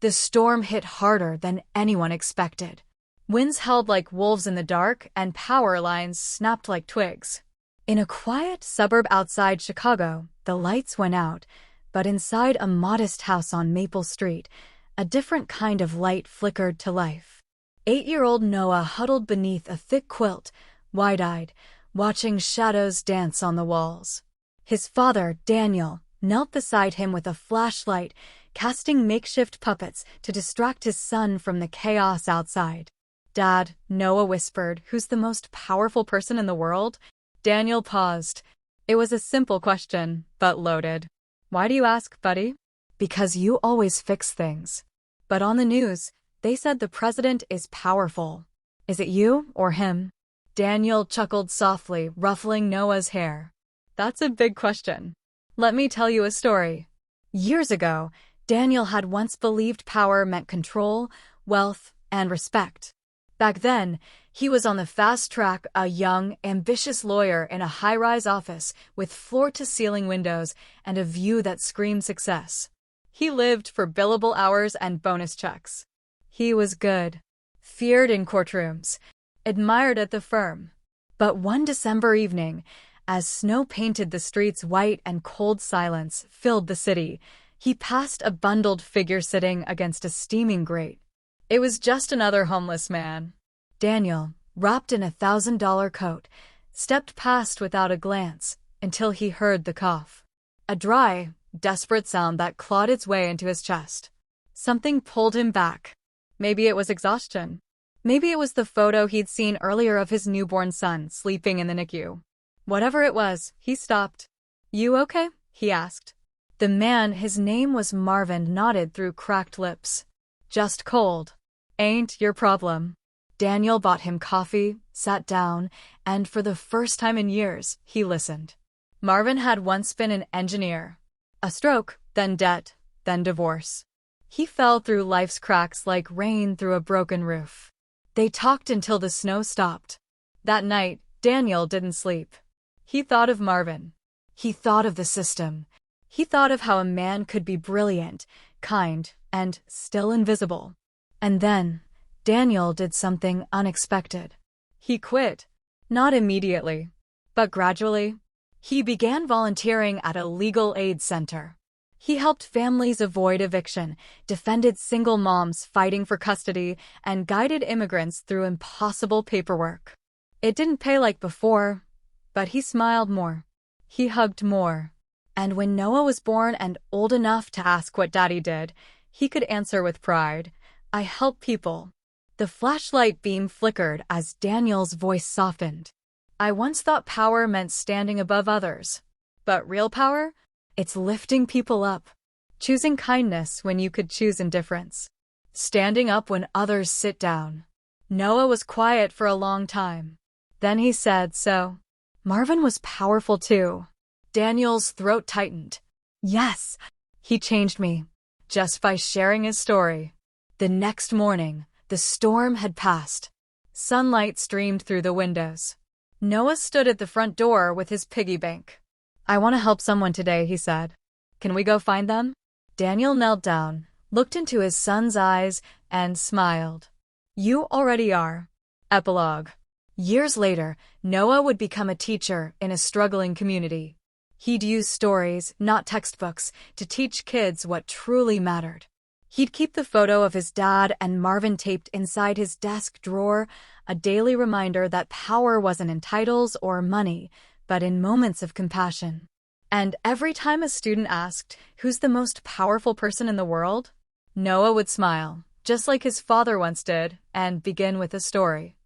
The storm hit harder than anyone expected. Winds howled like wolves in the dark, and power lines snapped like twigs. In a quiet suburb outside Chicago, the lights went out, but inside a modest house on Maple Street, a different kind of light flickered to life. 8-year-old Noah huddled beneath a thick quilt, wide-eyed, watching shadows dance on the walls. His father, Daniel, knelt beside him with a flashlight, casting makeshift puppets to distract his son from the chaos outside. "Dad," Noah whispered, "who's the most powerful person in the world?" Daniel paused. It was a simple question, but loaded. "Why do you ask, buddy?" "Because you always fix things." "But on the news, they said the president is powerful. Is it you or him?" Daniel chuckled softly, ruffling Noah's hair. "That's a big question. Let me tell you a story." Years ago, Daniel had once believed power meant control, wealth, and respect. Back then, he was on the fast track, a young, ambitious lawyer in a high-rise office with floor-to-ceiling windows and a view that screamed success. He lived for billable hours and bonus checks. He was good, feared in courtrooms, admired at the firm. But one December evening, as snow painted the streets white and cold silence filled the city, he passed a bundled figure sitting against a steaming grate. It was just another homeless man. Daniel, wrapped in a $1,000 coat, stepped past without a glance until he heard the cough. A dry, desperate sound that clawed its way into his chest. Something pulled him back. Maybe it was exhaustion. Maybe it was the photo he'd seen earlier of his newborn son sleeping in the NICU. Whatever it was, he stopped. "You okay?" he asked. The man, his name was Marvin, nodded through cracked lips. "Just cold. Ain't your problem." Daniel bought him coffee, sat down, and for the first time in years, he listened. Marvin had once been an engineer. A stroke, then debt, then divorce. He fell through life's cracks like rain through a broken roof. They talked until the snow stopped. That night, Daniel didn't sleep. He thought of Marvin. He thought of the system. He thought of how a man could be brilliant, kind, and still invisible. And then, Daniel did something unexpected. He quit. Not immediately, but gradually. He began volunteering at a legal aid center. He helped families avoid eviction, defended single moms fighting for custody, and guided immigrants through impossible paperwork. It didn't pay like before, but he smiled more. He hugged more. And when Noah was born and old enough to ask what Daddy did, he could answer with pride, "I help people." The flashlight beam flickered as Daniel's voice softened. "I once thought power meant standing above others. But real power? It's lifting people up. Choosing kindness when you could choose indifference. Standing up when others sit down." Noah was quiet for a long time. Then he said, "So, Marvin was powerful too." Daniel's throat tightened. "Yes, he changed me. Just by sharing his story." The next morning, the storm had passed. Sunlight streamed through the windows. Noah stood at the front door with his piggy bank. "I want to help someone today," he said. "Can we go find them?" Daniel knelt down, looked into his son's eyes, and smiled. "You already are." Epilogue. Years later, Noah would become a teacher in a struggling community. He'd use stories, not textbooks, to teach kids what truly mattered. He'd keep the photo of his dad and Marvin taped inside his desk drawer, a daily reminder that power wasn't in titles or money, but in moments of compassion. And every time a student asked, "Who's the most powerful person in the world?" Noah would smile, just like his father once did, and begin with a story.